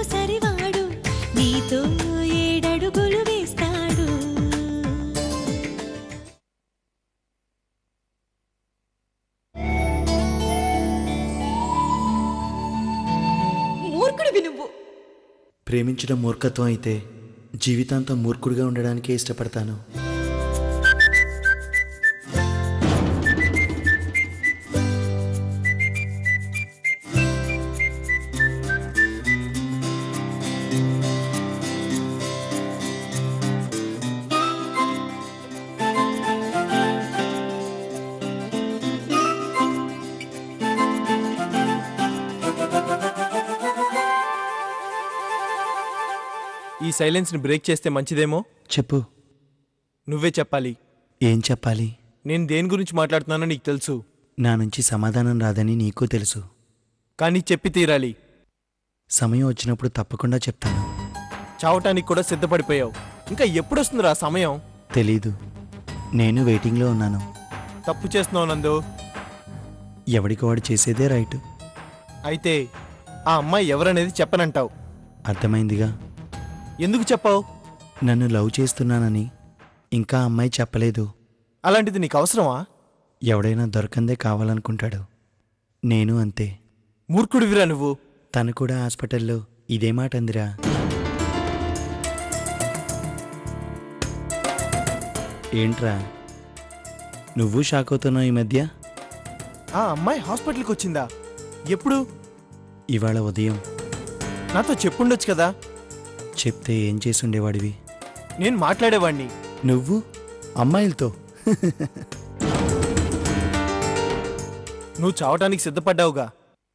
నీకు సరివాడు, నీతో 7 అడుగులు వేస్తాడు. మూర్ఖుడివి నువ్వు. ప్రేమించడం మూర్ఖత్వం అయితే జీవితాంతం మూర్ఖుడిగా ఉండడానికే ఇష్టపడతాను. ఈ సైలెన్స్ని బ్రేక్ చేస్తే మంచిదేమో. చెప్పు. నువ్వే చెప్పాలి. ఏం చెప్పాలి? నేను దేని గురించి మాట్లాడుతున్నానో నీకు తెలుసు. నా నుంచి సమాధానం రాదని నీకు తెలుసు. కానీ చెప్పి తీరాలి. సమయం వచ్చినప్పుడు తప్పకుండా చెప్తాను. చావటానికి కూడా సిద్ధపడిపోయావు. ఇంకా ఎప్పుడొస్తుందిరా సమయం? తెలీదు. నేను వెయిటింగ్లో ఉన్నాను. తప్పు చేస్తున్నావు నందు. ఎవడికి వాడు చేసేదే రైట్. అయితే ఆ అమ్మాయి ఎవరనేది చెప్పనంటావు. అర్థమైందిగా. ఎందుకు చెప్పావు? నన్ను లవ్ చేస్తున్నానని ఇంకా అమ్మాయి చెప్పలేదు. అలాంటిది నీకు అవసరమా? ఎవడైనా దొరకందే కావాలనుకుంటాడు. నేను అంతే. మూర్ఖుడివిరా నువ్వు. తను కూడా హాస్పిటల్లో ఇదే మాట అందిరా. ఏంట్రా నువ్వు షాక్ అవుతున్నావు ఈ మధ్య? ఆ అమ్మాయి హాస్పిటల్కి వచ్చిందా? ఎప్పుడు? ఇవాళ ఉదయం. నాతో చెప్పుండొచ్చు కదా. చెప్తే ఏం చేసి ఉండేవాడివి? నేను మాట్లాడేవాణ్ణి. నువ్వు అమ్మాయిలతో? నువ్వు చావటానికి సిద్ధపడ్డావుగా,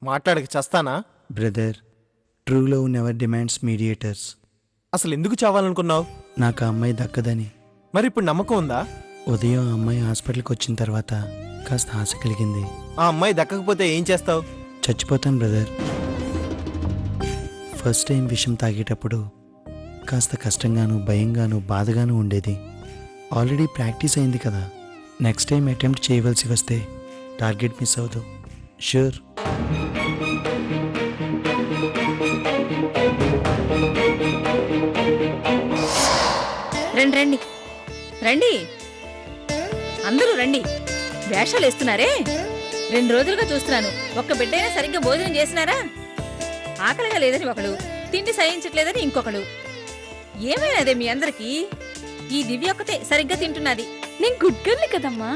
మాట్లాడక చస్తానా? Brother, true love never demands mediators. అసలు ఎందుకు చావాలనుకున్నావు? నాకు ఆ అమ్మాయి దక్కదని. మరి ఇప్పుడు నమ్మకం ఉందా? ఉదయం ఆ అమ్మాయి హాస్పిటల్కి వచ్చిన తర్వాత కాస్త ఆశ కలిగింది. ఆ అమ్మాయి దక్కకపోతే ఏం చేస్తావు? చచ్చిపోతాను బ్రదర్. ఫస్ట్ టైం విషం తాగేటప్పుడు కాస్త కష్టంగాను, భయంగాను, బాధగాను ఉండేది. ఆల్రెడీ ప్రాక్టీస్ అయింది కదా. నెక్స్ట్ టైం అటెంప్ట్ చేయవలసి వస్తే టార్గెట్ మిస్ అవ్వదు. ష్యూర్. రండి రండి రండి, అందరూ రండి. వేషాలు వేస్తున్నారే? 2 రోజులుగా చూస్తున్నాను. ఒక్క బిడ్డైనా సరిగ్గా భోజనం చేసినారా? ఆకలిగా లేదని ఒకడు, తిండి సహించట్లేదని ఇంకొకడు. ఏమైనదే మీ అందరికీ? ఈ దివ్య ఒక్కతే సరిగ్గా తింటున్నది. నేను గుడ్ గర్ల్ కదమ్మా.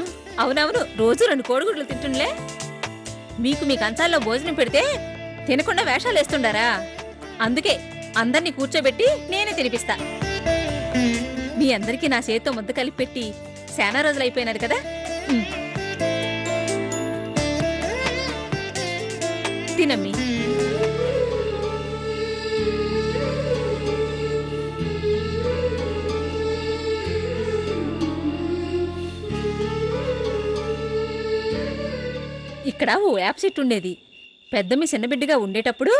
అవునవును, రోజు 2 కోడిగుడ్లు తింటుండలే. మీకు మీ కంచాల్లో భోజనం పెడితే తినకుండా వేషాలు వేస్తుండారా? అందుకే అందరినీ కూర్చోబెట్టి నేనే తినిపిస్తా. మీ అందరికీ నా చేతితో ముద్ద కలిపి పెట్టి చాలా రోజులు అయిపోయినారు కదా. తినమ్మి. ఇక్కడ ఓ వేప చెట్టు ఉండేది. పెద్దమ్మి చిన్నబిడ్డగా ఉండేటప్పుడు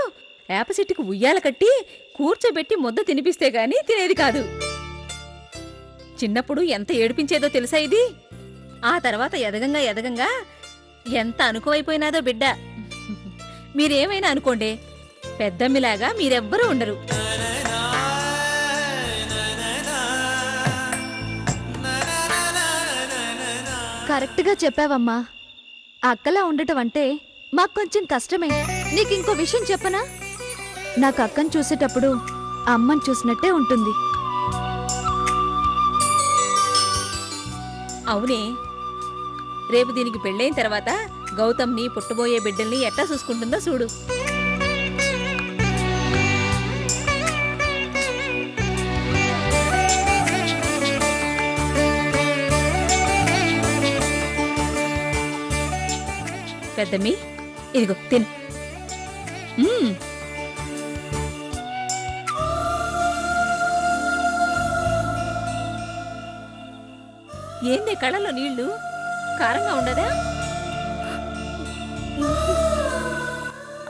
వేప చెట్టుకు ఉయ్యాల కట్టి కూర్చోబెట్టి ముద్ద తినిపిస్తే గాని తినేది కాదు. చిన్నప్పుడు ఎంత ఏడిపించేదో తెలుసా ఇది? ఆ తర్వాత ఎదగంగా ఎదగంగా ఎంత అనుకోవైపోయినాదో బిడ్డ. మీరేమైనా అనుకోండి, పెద్దమ్మిలాగా మీరెవ్వరూ ఉండరు. కరెక్ట్గా చెప్పావమ్మా. అక్కలా ఉండటం అంటే మాకు కొంచెం కష్టమే. నీకింకో విషయం చెప్పనా? నాకు అక్కను చూసేటప్పుడు అమ్మని చూసినట్టే ఉంటుంది. అవునే, రేపు దీనికి పెళ్ళైన తర్వాత గౌతమ్ని, పుట్టబోయే బిడ్డల్ని ఎట్టా చూసుకుంటుందో చూడు. పెద్దమ్మి, ఇదిగో తిను. ఏందే కళ్ళలో నీళ్లు? కారంగా ఉండదా?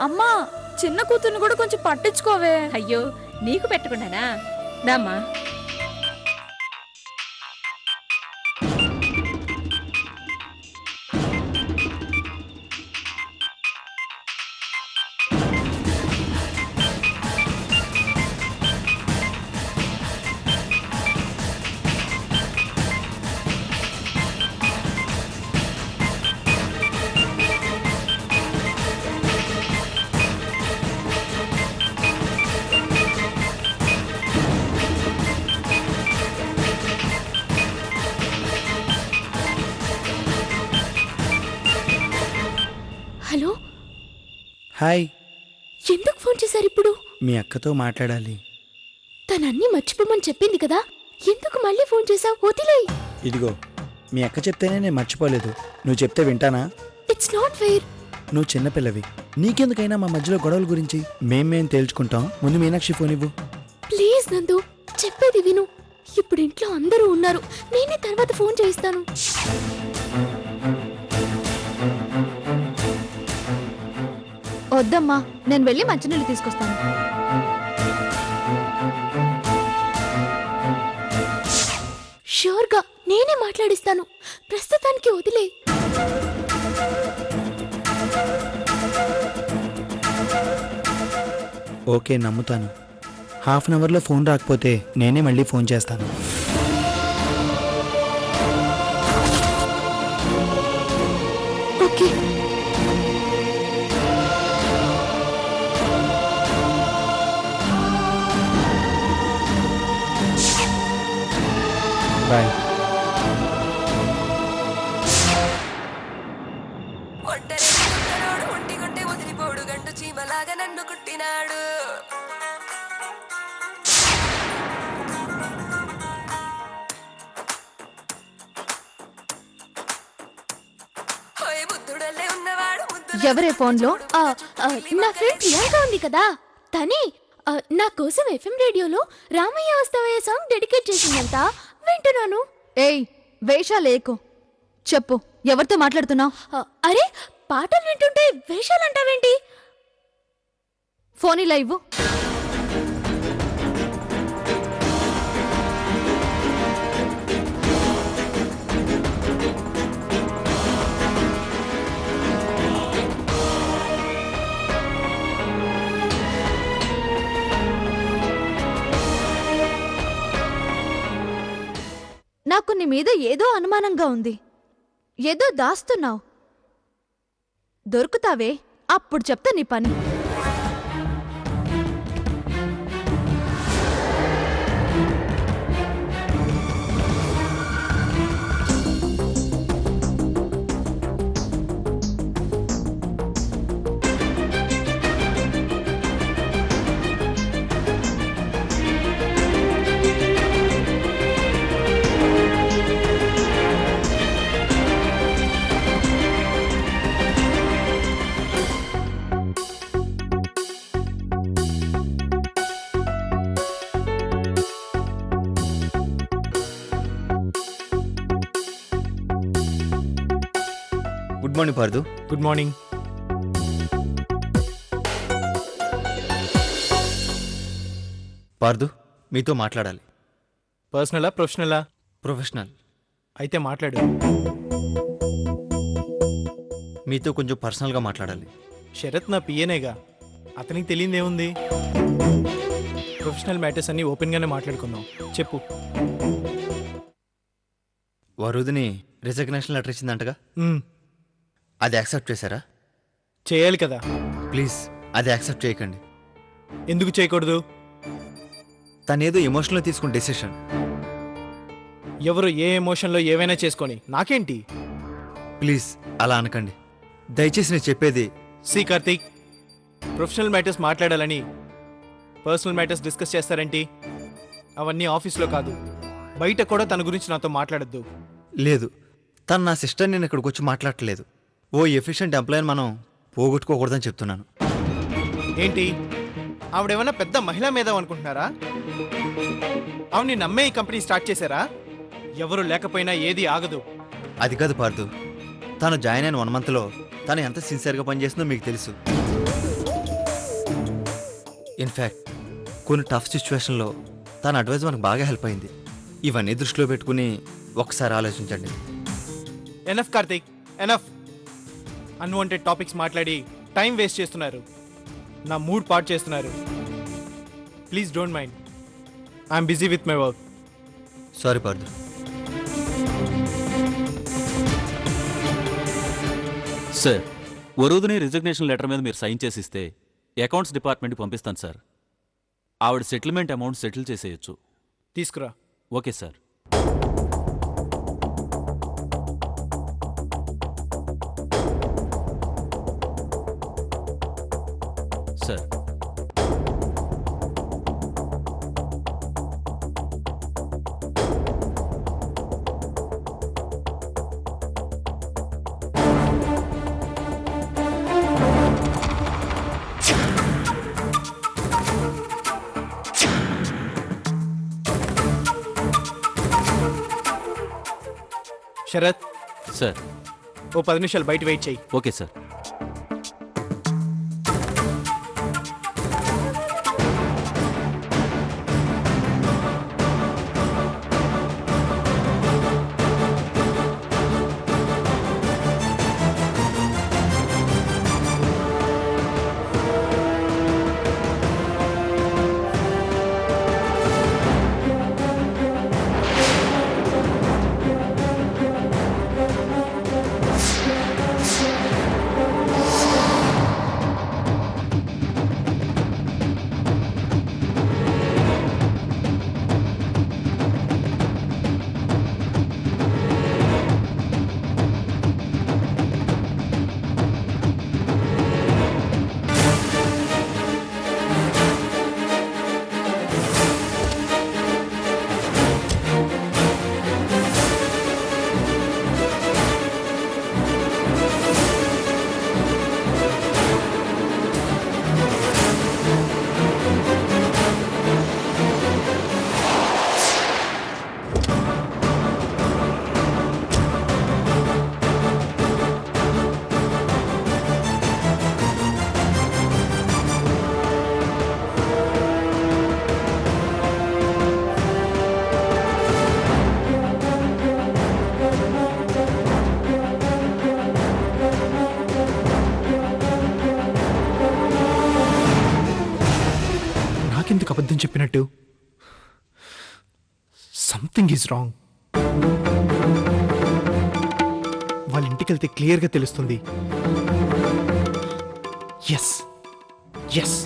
అమ్మా, చిన్న కూతుర్ని కూడా కొంచెం పట్టించుకోవే. అయ్యో, నీకు పెట్టకుండానా? దామ్మా. హాయ్. ఎందుకు ఫోన్ చేశారు ఇప్పుడు? మీ అక్కతో మాట్లాడాలి. తనన్నీ మర్చిపోమని చెప్పింది కదా, ఎందుకు మళ్ళీ ఫోన్ చేశావు? వదిలేయ్. ఇదిగో మీ అక్క చెప్తేనే నేను మర్చిపోలేదు. నువ్వు చెప్తే వింటానా? It's not fair. నువ్వు చిన్నపిల్లవి. నీకెందుకైనా మా మధ్యలో గొడవల గురించి మేం తేల్చుకుంటాం. ముందు మీనాక్షి ఫోన్ ఇవ్వు. ప్లీజ్ నందు, చెప్పేది విను. ఇప్పుడు ఇంట్లో అందరూ ఉన్నారు, నేనే తర్వాత ఫోన్ చేయిస్తాను. వద్దమ్మా, నేను వెళ్ళి మంచినీళ్ళు తీసుకొస్తాను. ష్యూర్గా నేనే మాట్లాడిస్తాను. ప్రస్తుతానికి వదిలే. ఓకే, నమ్ముతాను. హాఫ్ అన్ అవర్లో ఫోన్ రాకపోతే నేనే మళ్ళీ ఫోన్ చేస్తాను. ఓకే. బాయ్. ఒంటిగుంటే వదిలిపోడు గంటు చీమలాగా నన్ను కుట్టినాడు. బుద్ధుడల్లే ఉన్నవాడు ఎవరే ఫోన్లో? నా ఫ్రెండ్ ప్రియాంక ఉంది కదా, తనే నా కోసం ఎఫ్ఎం రేడియోలో రామయ్య వస్తావయ్య సాంగ్ డెడికేట్ చేసిందంట. వింటున్నాను. ఏయ్, వేషాలేకు. చెప్పు, ఎవరితో మాట్లాడుతున్నావు? అరే, పాటలు వింటుంటే వేషాలంటావేంటి? ఫోన్ ఇలా ఇవ్వు. నాకు నీ మీద ఏదో అనుమానంగా ఉంది. ఏదో దాస్తున్నావు. దొరుకుతావే, అప్పుడు చెప్తా నీ పని. Good morning Pardhu. Good morning. Pardhu, మీతో మాట్లాడాలి. పర్సనలా ప్రొఫెషనలా? ప్రొఫెషనల్. అయితే మాట్లాడు. మీతో కొంచెం పర్సనల్గా మాట్లాడాలి. శరత్ నా పిఏనేగా, అతనికి తెలియదేముంది. ప్రొఫెషనల్ మ్యాటర్స్ అన్ని ఓపెన్గానే మాట్లాడుకుందాం. చెప్పు. వరుదిని రిజగ్నేషన్ లెటర్ ఇచ్చిందంటగా, అది యాక్సెప్ట్ చేశారా? చేయాలి కదా. ప్లీజ్ అది యాక్సెప్ట్ చేయకండి. ఎందుకు చేయకూడదు? తనేదో ఎమోషనల్గా తీసుకున్న డెసిషన్. ఎవరు ఏ ఎమోషన్లో ఏవైనా చేసుకొని నాకేంటి? ప్లీజ్ అలా అనకండి. దయచేసి నేను చెప్పేది. సి కార్తీక్, ప్రొఫెషనల్ మ్యాటర్స్ మాట్లాడాలని పర్సనల్ మ్యాటర్స్ డిస్కస్ చేస్తారేంటి? అవన్నీ ఆఫీస్లో కాదు, బయట కూడా తన గురించి నాతో మాట్లాడద్దు. లేదు, తను నా సిస్టర్, నేను ఇక్కడికి వచ్చి మాట్లాడట్లేదు. ఓ ఎఫిషియెంట్ ఎంప్లాయీని మనం పోగొట్టుకోకూడదని చెప్తున్నాను. ఏంటి, ఆవిడేమన్నా పెద్ద మహిళా మేధావి అనుకుంటున్నారా? ఆవిడ్ని నమ్మే ఈ కంపెనీ స్టార్ట్ చేశారా? ఎవరు లేకపోయినా ఏది ఆగదు. అది కాదు పార్దు, తను జాయిన్ అయిన 1 మంత్లో తను ఎంత సిన్సియర్గా పనిచేస్తుందో మీకు తెలుసు. ఇన్ఫ్యాక్ట్ కొన్ని టఫ్ సిచ్యువేషన్లో తన అడ్వైజ్ మనకు బాగా హెల్ప్ అయింది. ఇవన్నీ దృష్టిలో పెట్టుకుని ఒకసారి ఆలోచించండి. Enough Karthik, enough. Unwanted topics మాట్లాడి టైం వేస్ట్ చేస్తున్నారు, నా మూడ్ పాడు చేస్తున్నారు. Please don't mind, I'm busy with my work. Sorry Pardhu. Sir, Varudhini resignation letter మీద మీరు సైన్ చేసి ఇస్తే అకౌంట్స్ డిపార్ట్మెంట్కి పంపిస్తాను సార్. ఆవిడ సెటిల్మెంట్ అమౌంట్ సెటిల్ చేసేయచ్చు. తీసుకురా. Okay sir. Sir. Sharath, sir. ఓ 10 నిమిషాలు బయట వెయిట్ చేయి. Okay sir. నాకెందుకు అబద్ధం చెప్పినట్టు? Something is wrong. వాళ్ళ ఇంటికి వెళ్తే క్లియర్గా తెలుస్తుంది. ఎస్ ఎస్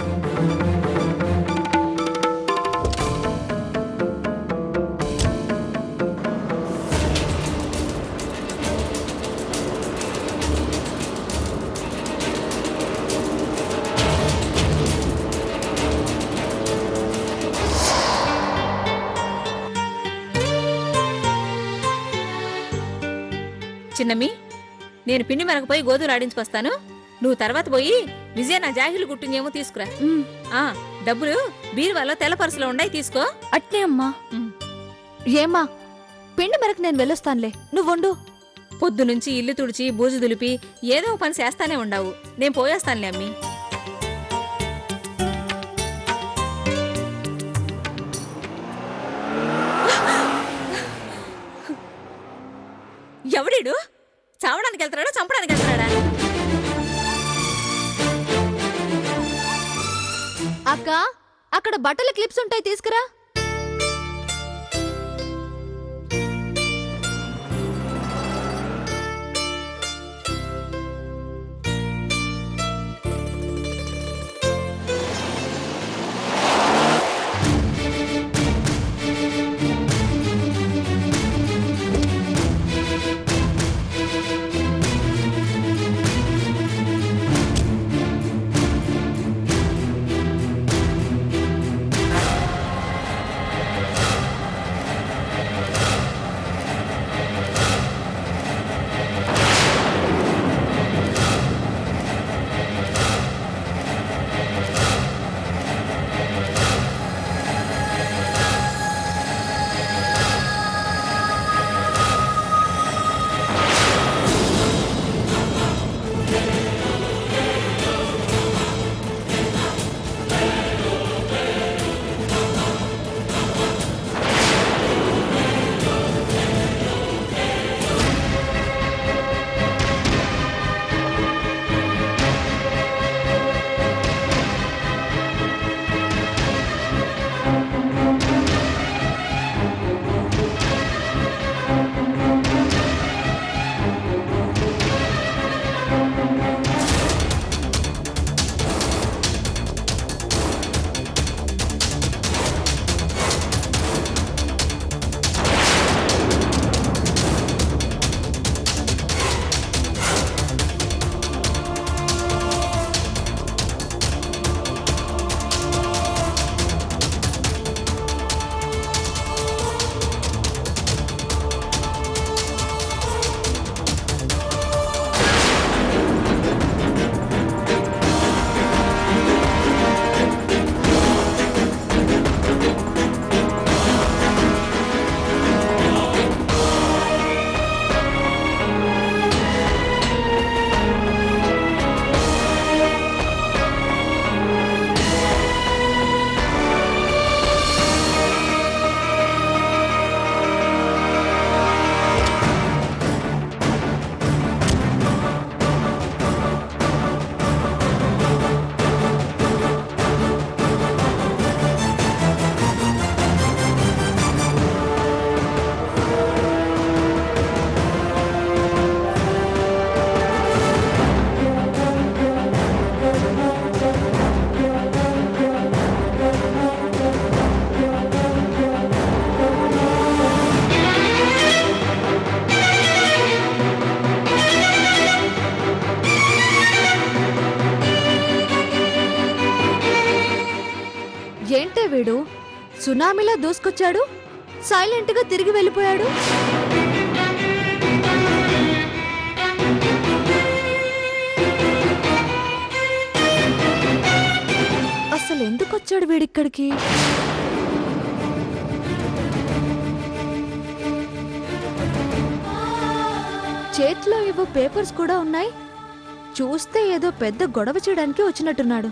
చిన్నమ్మి, నేను పిండి మరకపోయి గోధుమలు ఆడించుకొస్తాను. నువ్వు తర్వాత పోయి విజయ నా జాగిలు కుట్టిందేమో తీసుకురా. ఆ డబ్బులు బీరువాలో తెల్ల పర్సులో ఉన్నాయి, తీసుకో. అట్నే అమ్మా. ఏమ్మా, పిండి మరకు నేను వెళ్ళొస్తానులే, నువ్వు వండు. పొద్దునుంచి ఇల్లు తుడిచి బూజు దులిపి ఏదో ఒక పని చేస్తానే ఉండవు. నేను పోయేస్తానులే అమ్మి. ఎవడీడు? చావడానికి వెళ్తున్నాడా, చంపడానికి వెళ్తున్నాడా? అక్క, అక్కడ బట్టల క్లిప్స్ ఉంటాయి, తీసుకురా. ఏంటే వీడు సునామీలా దూసుకొచ్చాడు, సైలెంట్గా తిరిగి వెళ్ళిపోయాడు. అసలు ఎందుకు వచ్చాడు వీడిక్కడికి? చేతిలో ఏవో పేపర్స్ కూడా ఉన్నాయి. చూస్తే ఏదో పెద్ద గొడవ చేయడానికి వచ్చినట్టున్నాడు.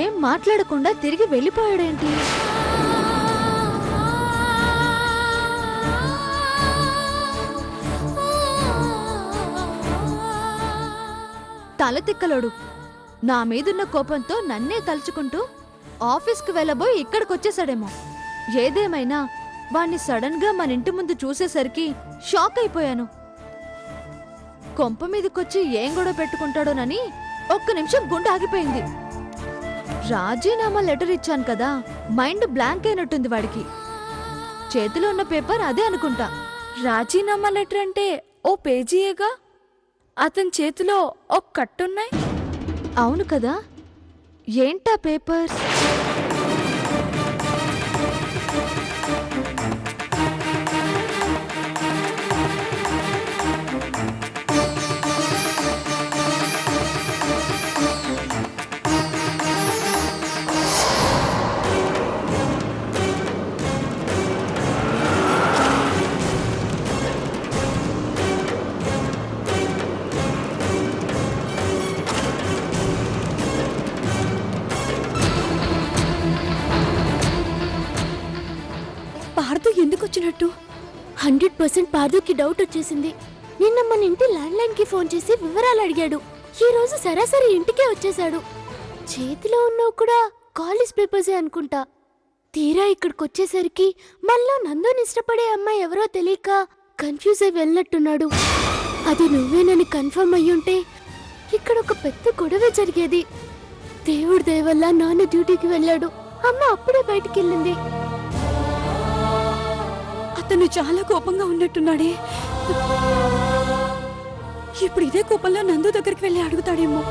ఏం మాట్లాడకుండా తిరిగి వెళ్ళిపోయాడేంటి? తలతిక్కలోడు నా మీదున్న కోపంతో నన్నే తలుచుకుంటూ ఆఫీస్కి వెళ్ళబోయి ఇక్కడికొచ్చేసాడేమో. ఏదేమైనా వాణ్ణి సడన్ గా మన ఇంటి ముందు చూసేసరికి షాక్ అయిపోయాను. కొంప మీదకొచ్చి ఏం గొడవ పెట్టుకుంటాడోనని ఒక్క నిమిషం గుండె ఆగిపోయింది. రాజీనామా లెటర్ ఇచ్చాను కదా, మైండ్ బ్లాంక్ అయినట్టుంది వాడికి. చేతిలో ఉన్న పేపర్ అదే అనుకుంటా. రాజీనామా లెటర్ అంటే ఓ పేజీయేగా, అతని చేతిలో ఒక కట్టున్నాయి. అవును కదా, ఏంటా పేపర్స్? పార్దు ఎందుకు వచ్చినట్టు? 100% పార్దుకి డౌట్ వచ్చేసింది. నిన్న మన ఇంటి ల్యాండ్ లైన్ కి ఫోన్ చేసి వివరాలు అడిగాడు. ఈ రోజు సరాసరి ఇంటికే వచ్చేసాడు. చేతిలో ఉన్నవి కూడా కాలేజ్ పేపర్సే అనుకుంటా. తీరా ఇక్కడికి వచ్చేసరికి మళ్ళా నందుని ఇష్టపడే అమ్మాయి ఎవరో తెలియక కన్ఫ్యూజ్ అయి వెళ్ళినట్టున్నాడు. అది నువ్వేనని కన్ఫర్మ్ అయ్యుంటే ఇక్కడ ఒక పెద్ద గొడవ జరిగేది. దేవుడి దయ వల్ల నాన్న డ్యూటీకి వెళ్ళాడు. అమ్మ అప్పుడే బయటికి వెళ్ళింది. అతను చాలా కోపంగా ఉన్నట్టున్నాడే. ఇప్పుడు ఇదే కోపంలో నందు దగ్గరికి వెళ్ళి అడుగుతాడేమో.